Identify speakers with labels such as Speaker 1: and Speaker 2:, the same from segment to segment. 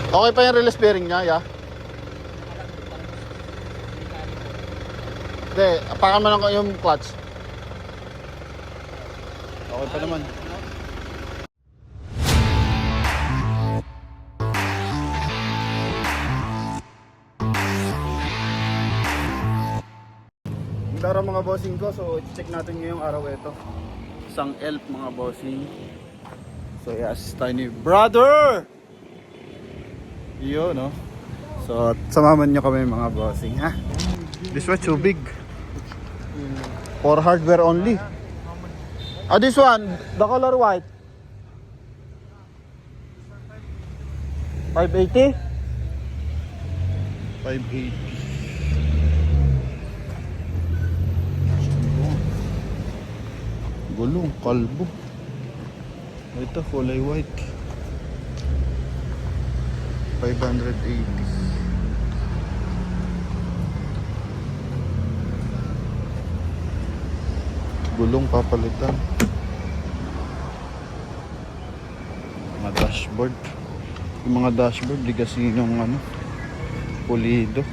Speaker 1: Okay pa yung release bearing niya, ya? Hindi, apakan mo lang yung clutch. Okay pa naman. Dara mga bossing ko, so check natin ngayong araw ito. Isang elf mga bossing. So yes, tiny brother! Yun, no? So, samaman nyo kami mga bossing, ha? This one too big. For hardware only. Ah, this one, the color white. 580? 580. Gulong, kalbo. Ito, kulay white. 580. Gulong papalitan. Mga dashboard. Yung mga dashboard, di kasi yung ano, pulido.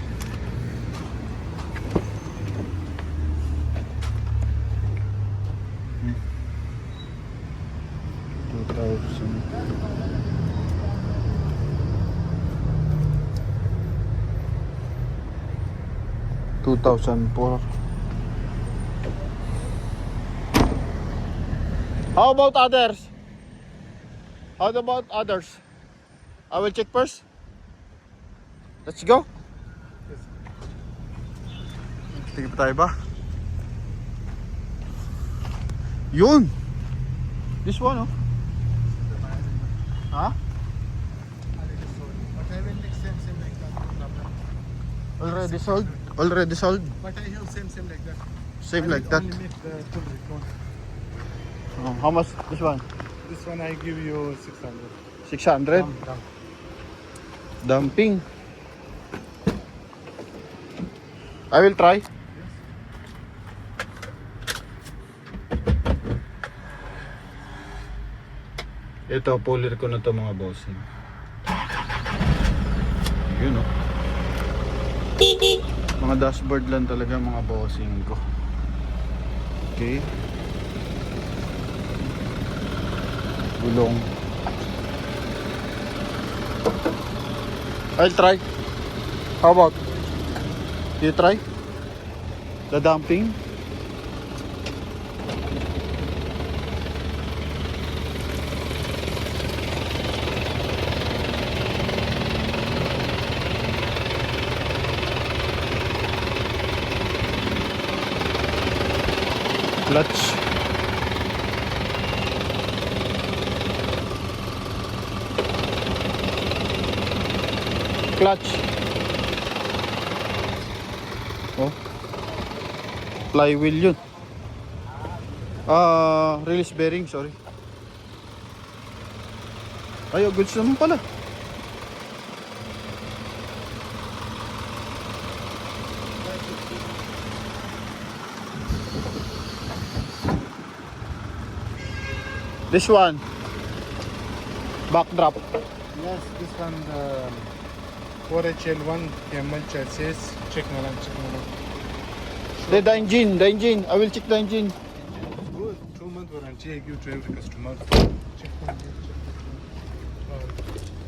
Speaker 1: Two thousand 4. How about others? How about others? I will check first. Let's go. Tingin pa tayo ba? Yun. This one, oh. Ha? Already sold? Already sold?
Speaker 2: But I have same like that.
Speaker 1: Same like that.
Speaker 2: Only make the full discount.
Speaker 1: Oh, how much this one?
Speaker 2: This one I give you 600.
Speaker 1: 600?
Speaker 2: Dam.
Speaker 1: Dumping. I will try. Ito, puller ko na to mga bossing. Yun, oh. Mga dashboard lang talaga mga bossing ko. Okay. Gulong. I'll try. How about? You try? The dumping? Clutch. Clutch. Oh. Flywheel yun. Release bearing, sorry. Ay, goods naman pala. This one. Backdrop.
Speaker 2: Yes, this one 4HL1 camel chassis. Check na lang.
Speaker 1: The engine. I will check the engine.
Speaker 2: Good. 2-month warranty I give to every customer. Check.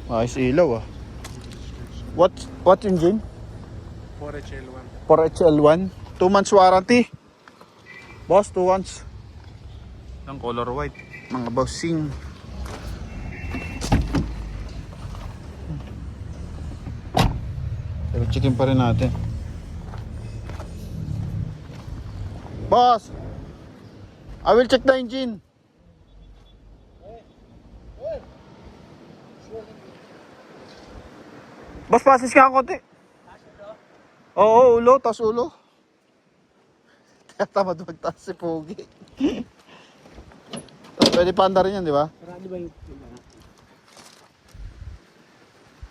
Speaker 1: Nice ilaw, ah. What engine?
Speaker 2: 4HL1.
Speaker 1: For HL1. 2 months warranty. Boss, 2 months. Ang color white. Mga bossing. Pero checkin pa rin natin. Boss, I will check the engine. Boss, pasis ka konti. Oo, ulo, tas ulo. Kaya tamad magtaas si Pogi. Pwede panda rin yan, di ba?
Speaker 3: Sarado ba yung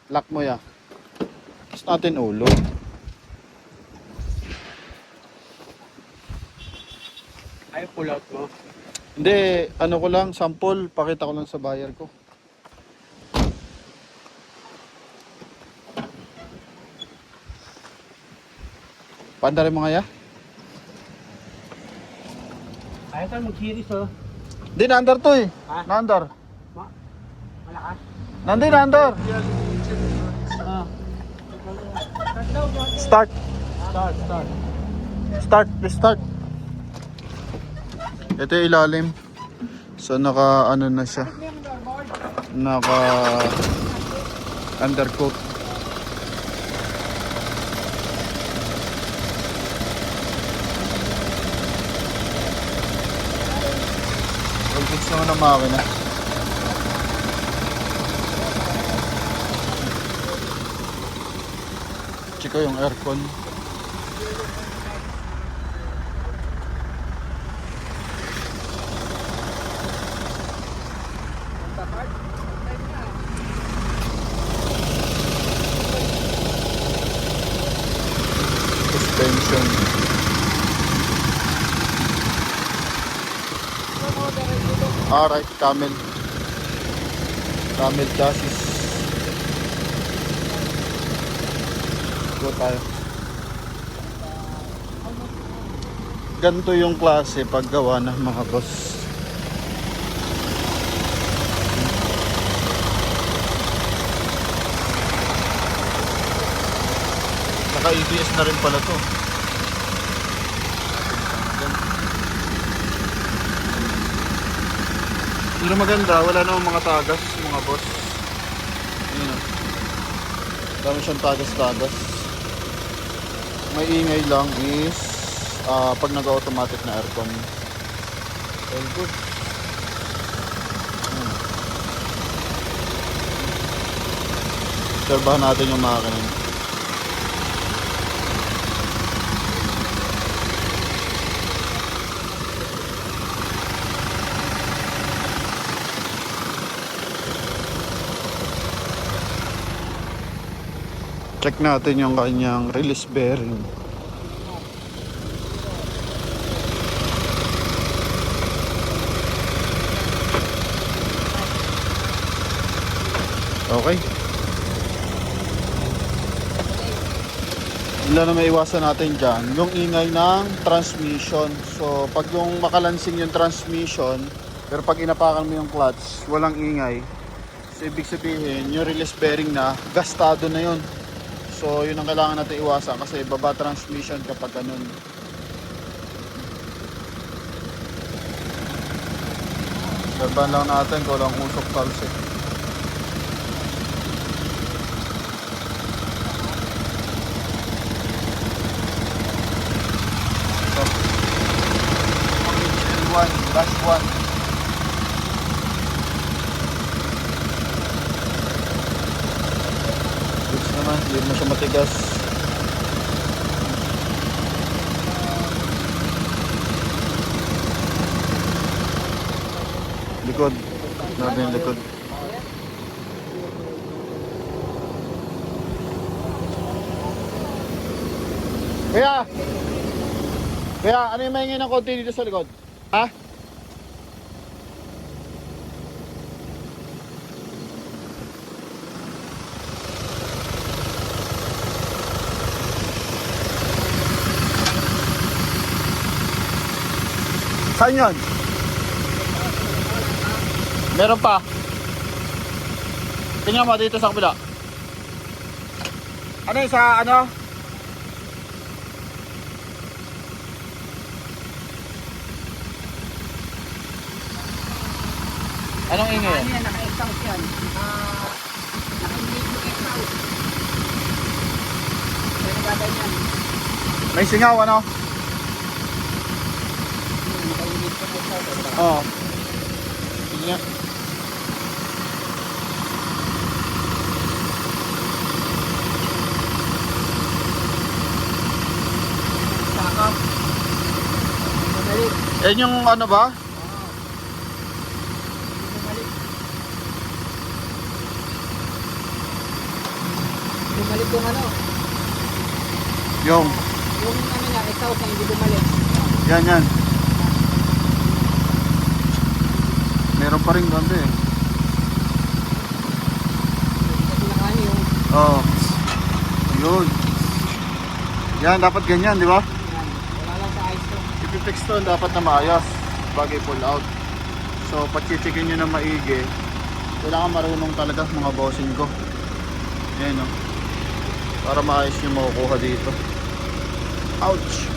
Speaker 1: Lock mo ya. Tapos natin ulo.
Speaker 3: ayaw pull out ko?
Speaker 1: Hindi, ano ko lang, sample. Pakita ko lang sa buyer ko. Pandari mo nga ya?
Speaker 3: Ayaw tayo mag-series oh.
Speaker 1: Di, naandar to eh.
Speaker 3: Ha?
Speaker 1: Naandar.
Speaker 3: Malakas.
Speaker 1: Nandi, naandar.
Speaker 3: Ah.
Speaker 1: Start.
Speaker 3: Start.
Speaker 1: Start, start. Ito yung ilalim. So naka ano na siya. Naka undercoat. All-fix naman ang makina. Check ko yung aircon. Suspension. Alright, Camel. Camel chassis. Go tayo. Ganito yung klase paggawa ng mga boss. Naka ABS na rin pala to. Pero maganda, wala namang mga tagas, mga boss. Ayun o. Dami siyang tagas-tagas. May ingay lang is pag nag-automatic na aircon. All good. Obserbahan natin yung makina. Check natin yung kanyang release bearing. Okay. Wala na maiwasan natin dyan, yung ingay ng transmission. So pag yung makalansing yung transmission, pero pag inapakan mo yung clutch, walang ingay. So ibig sabihin, yung release bearing na, gastado na yun. So yun ang kailangan natin iwasan kasi baba transmission kapag ganun. Laban lang natin kung walang usok talsik. So, HL1, last one. Goods naman, hindi mo siya matigas. Likod. Natin yung likod. Kaya, ano yung maingay ng konti dito sa likod? Ha? Saan yun? Meron pa. Tingnan mo dito sa kabila. Ano yung sa ano? Anong ingay?
Speaker 4: Ano yan, naka-exhaust yan. Naka-engage yung exhaust. Kaya nagaganyan.
Speaker 1: May singaw ano?
Speaker 4: Naka-engage yung exhaust.
Speaker 1: Oo. Tingnan.
Speaker 4: Sakap. Bumalik.
Speaker 1: Yan yung ano ba?
Speaker 4: Bumalik. Bumalik yung ano.
Speaker 1: Yung.
Speaker 4: Yung ano niya, exhaust na hindi bumalik.
Speaker 1: Yan. Meron pa rin ganda eh.
Speaker 4: Kasi nakaano yung
Speaker 1: Oo. Yun. Yan, dapat ganyan, di ba?
Speaker 4: Yan. Wala lang sa ice to.
Speaker 1: Ipipix to, dapat na maayos bagay pull out. So, pag-checkin nyo na maigi, kailangan marunong talaga mga bossing ko. Ayan, no? Para maayos yung makukuha dito. Ouch!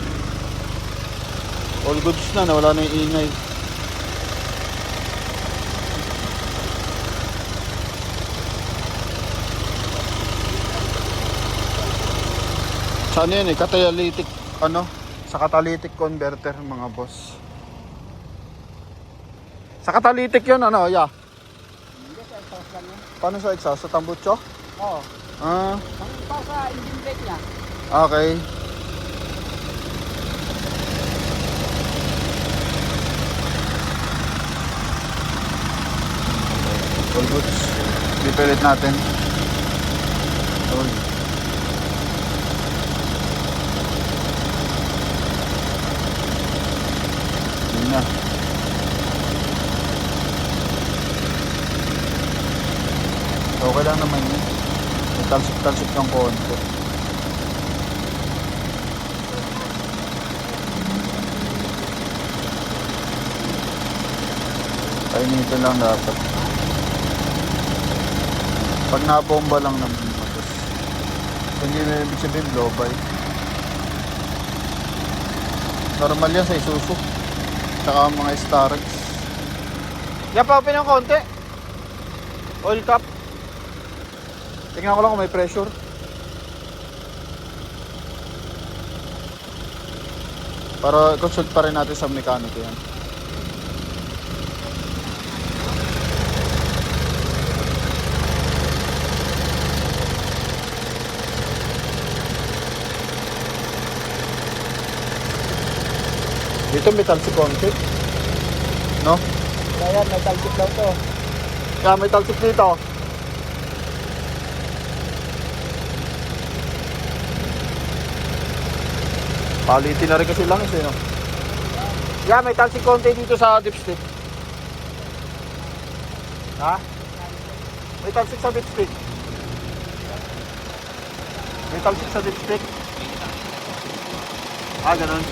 Speaker 1: All goods na, nawala na yung ingay. Saan yun eh? Catalytic, ano? Sa catalytic converter mga boss. Sa catalytic yun, ano? Yeah.
Speaker 4: Hindi sa exhaust lang yun.
Speaker 1: Paano sa exhaust? Sa tambucho?
Speaker 4: Oo.
Speaker 1: Ah,
Speaker 4: Ang pa sa engine brake niya.
Speaker 1: okay. All goods. Pipilit natin. All. Yun na. Okay lang naman yun. May talsik-talsik ng konti. Painitin lang dapat. Pag nabomba lang naman matos. Hindi may ibig sabihin blow by. Normal yan sa Isuzu. Tsaka mga Starex. Yan pa open ng konti. Oil cap. Tingnan ko lang kung may pressure. Para consult pa rin natin sa mekaniko yan. Dito may talsik konti. No?
Speaker 4: Kaya may talsik daw to.
Speaker 1: Kaya may talsik dito. Palitin na rin kasi lang eh, no? Yeah, may talsik konti dito sa dipstick. Ha? May talsik sa dipstick. May talsik sa dipstick. Ah, ganun.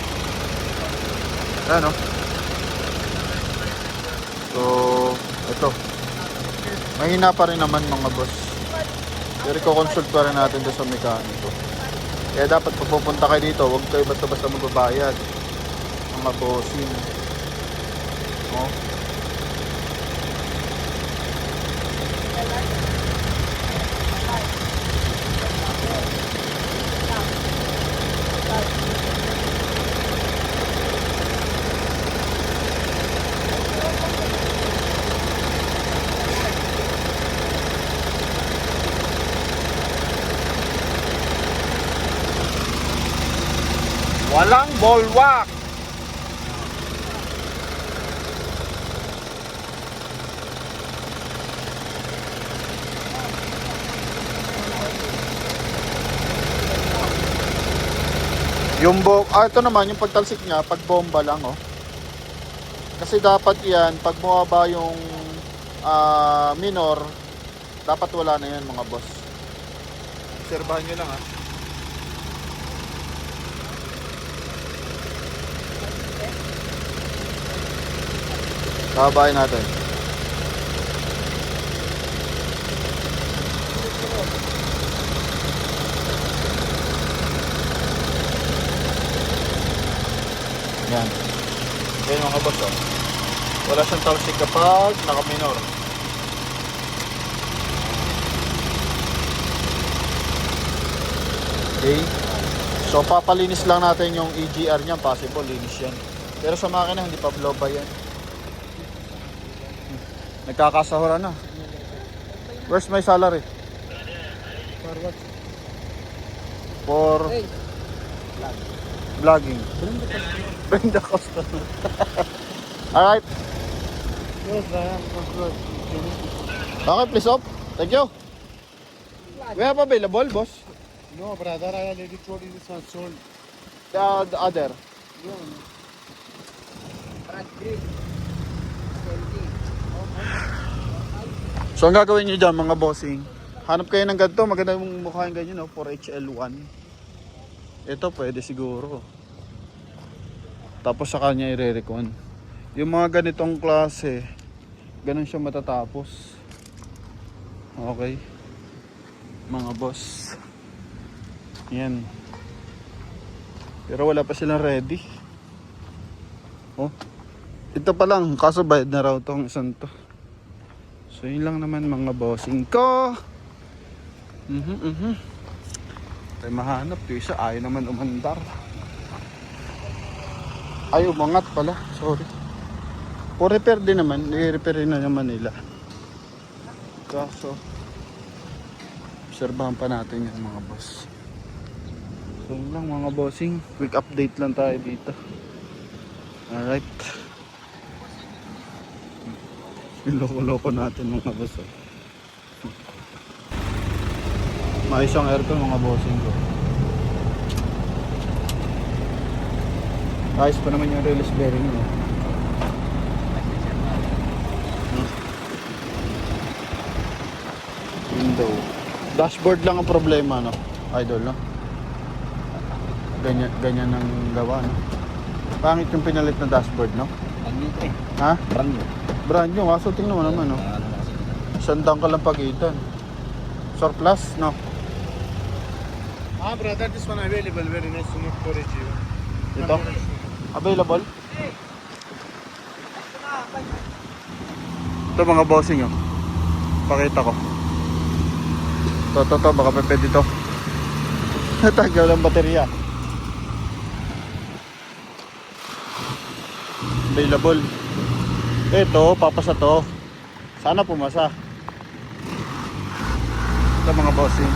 Speaker 1: Ayan, no? So, ito. Mahina pa rin naman mga boss. Pero i-consult pa rin natin doon sa mekaniko. Kaya dapat pag pupunta kayo dito, huwag kayo basta-basta magbabayad. Mga bossing. Oh. Walang bulwark. Yung ito naman yung pagtalsik niya, pag bomba lang oh. Kasi dapat yan, pag bumaba yung minor, dapat wala na yan mga boss. Obserbahan nyo lang ah. Kababayan natin. Yan. Yan mga boss oh. Wala siyang talsik kapag naka-minor. Okay. So papalinis lang natin yung EGR niya, possible linis yan. Pero sa makina hindi pa blow by yan. Nagkakasahuran na. Where's my salary?
Speaker 3: For what?
Speaker 1: For
Speaker 4: Hey.
Speaker 1: vlogging. Bring the customer. Alright.
Speaker 3: Yes, I am good.
Speaker 1: Okay, please up. Thank you. We have available, boss.
Speaker 3: No, brother, I already told you this one sold.
Speaker 1: The other.
Speaker 4: Front grille. 20.
Speaker 1: So ang gagawin nyo dyan mga bossing, hanap kayo ng ganito, maganda yung mukha yung ganyan, no? 4HL1. Ito pwede siguro. Tapos sa kanya i-recon. Yung mga ganitong klase, ganun siya matatapos. Okay. Mga boss. Yan. Pero wala pa silang ready. Oh. Ito pa lang, kaso bayad na raw tong isang to. So yun lang naman mga bossing ko. Tayo mahanap. Yung isa ayaw naman umandar. Ay umangat pala. Sorry. For repair din naman. I-repair na naman nila. Kaso obserbahan pa natin yung mga boss. So yun lang mga bossing. Quick update lang tayo dito. Alright. Loko-loko natin mga boss. Maayos ang aircon mga bossing ko. Ayos pa naman yung release bearing mo. Window. Dashboard lang ang problema, no? Idol, no? Ganyan ang gawa, no? Pangit yung pinalit na dashboard, no?
Speaker 4: Brand new eh.
Speaker 1: Ha?
Speaker 4: Brand new.
Speaker 1: Brand new, kaso tingnan mo naman, no? Sandang ka lang pagitan. Surplus, no?
Speaker 3: Ah, brother, this one available. Very nice. Smooth storage even.
Speaker 1: Ito? Available? Ito mga bossing, oh. Pakita ko. Ito, baka pwede ito. Natagaw lang baterya. Available. Ito, papasa to. Sana pumasa. Ito mga bossing.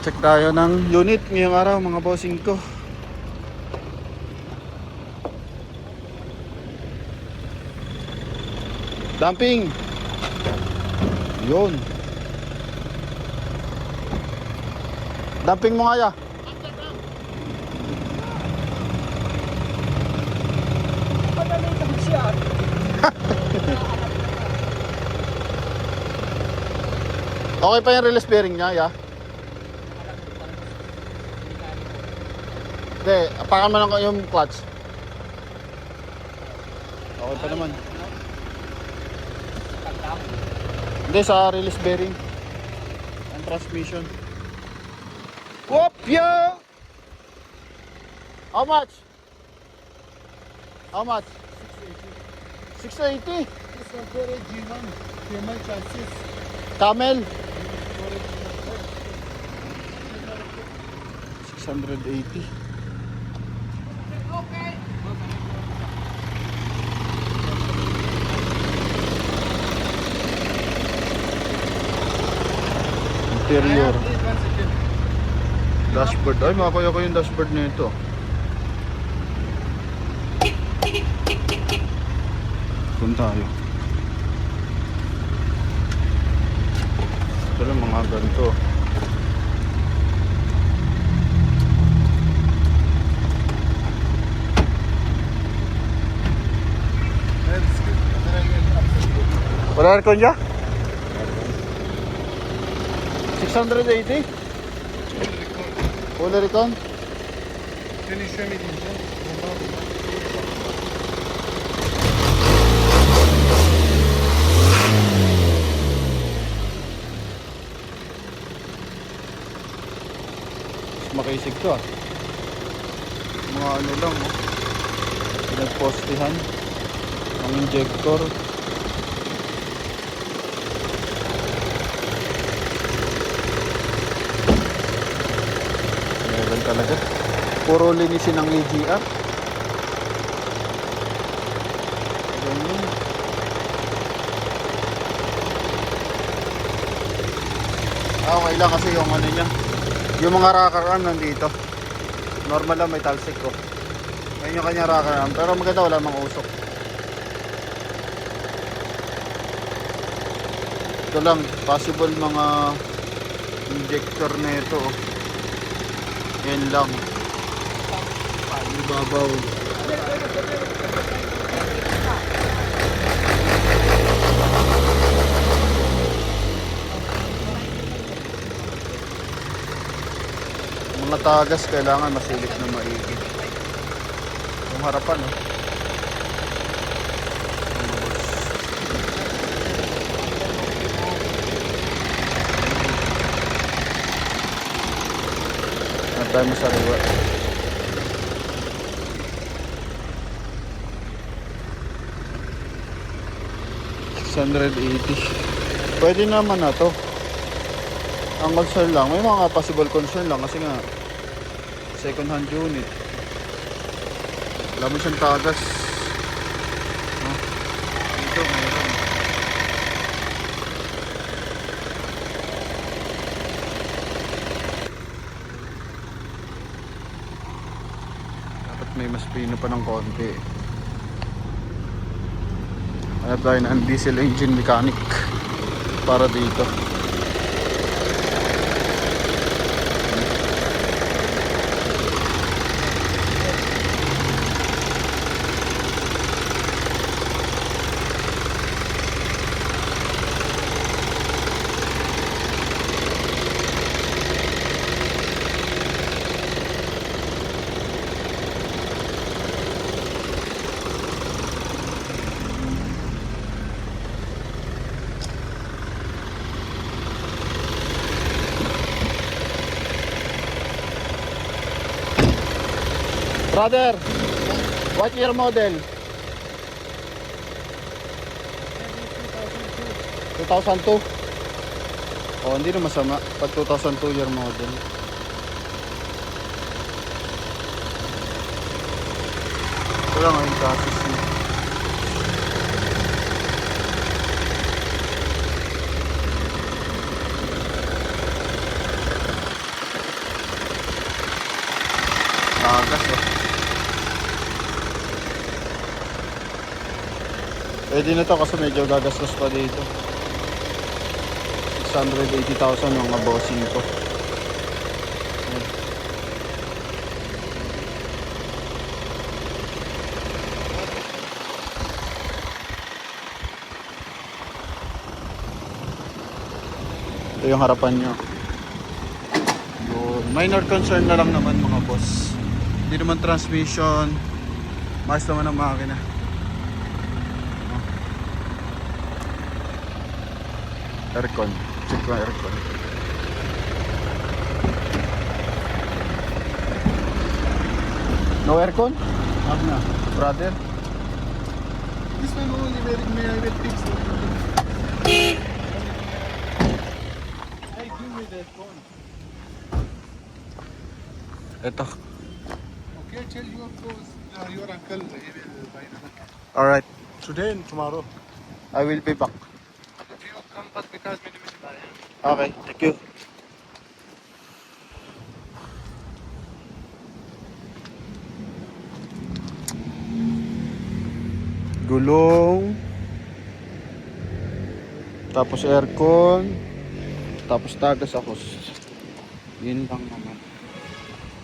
Speaker 1: Check tayo ng unit ngayong araw mga bossing ko. Dumping. Yun. Dumping mo nga ya.
Speaker 4: Madali kami siya.
Speaker 1: Okay pa yung release bearing niya, ya. Hindi, apakan mo lang yung clutch. Okay pa naman. Hindi, sa release bearing. Ang transmission. Whoop, yo! How much? How much? 680.
Speaker 3: This one for a G1. Camel chassis.
Speaker 1: Camel. 680. Interior. Dashboard. Ay, makakaya ko yung dashboard na ito. Doon tayo. Ito lang mga ganito. Wala aircon niya? 680? Full aircon?
Speaker 3: Can you show me the engine?
Speaker 1: Makisig to ah. Mga ano lang oh. Pinagpostihan ang injector. Meron talaga. Puro linisin ang EGR. Ganyan. Okay lang kasi yung ano niya. Yung mga rocker arm nandito. Normal lang may talsik ko. Ngayon yung kanya rocker arm. Pero maganda wala mang usok. Ito lang. Possible mga injector na ito. Oh. Yan lang. Ibabaw. Mga mga tagas kailangan masulit na maigi. Yung harapan, oh. At tayo sa liwa. $680. Pwede naman na to. Ang concern lang, may mga possible concern lang kasi nga second hand unit. Wala mo siyang tagas. No? Dito mayroon. Dapat may mas pino pa ng konti. Hanap tayo ng diesel engine mechanic para dito. Brother, what year model? 2002. Oh, hindi na masama pag 2002 year model. Wala nga yung chassis niya. Tagas, oh. Pwede na to kasi medyo gagastos pa dito. 680,000 yung bossing ko. Ito yung harapan nyo. Yun. Minor concern na lang naman mga boss. Hindi naman transmission. Maayos naman ang makina. Aircon. Check ko ang aircon. No aircon?
Speaker 2: Have na.
Speaker 1: Brother?
Speaker 2: This one only may I will fix it. I give me that phone.
Speaker 1: Ito.
Speaker 2: Okay, tell your uncle he will buy another.
Speaker 1: Alright.
Speaker 2: Today and tomorrow.
Speaker 1: I will be back.
Speaker 2: If you come back because we will buy.
Speaker 1: Okay. Thank you. Gulong. Tapos aircon. Tapos tagas ako. Yun lang naman.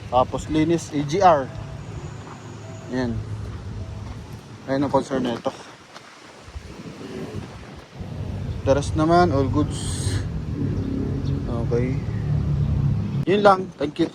Speaker 1: Tapos linis AGR. Yan. Ayun ang concern nito. The rest naman all goods. Okay. Yun lang. Thank you.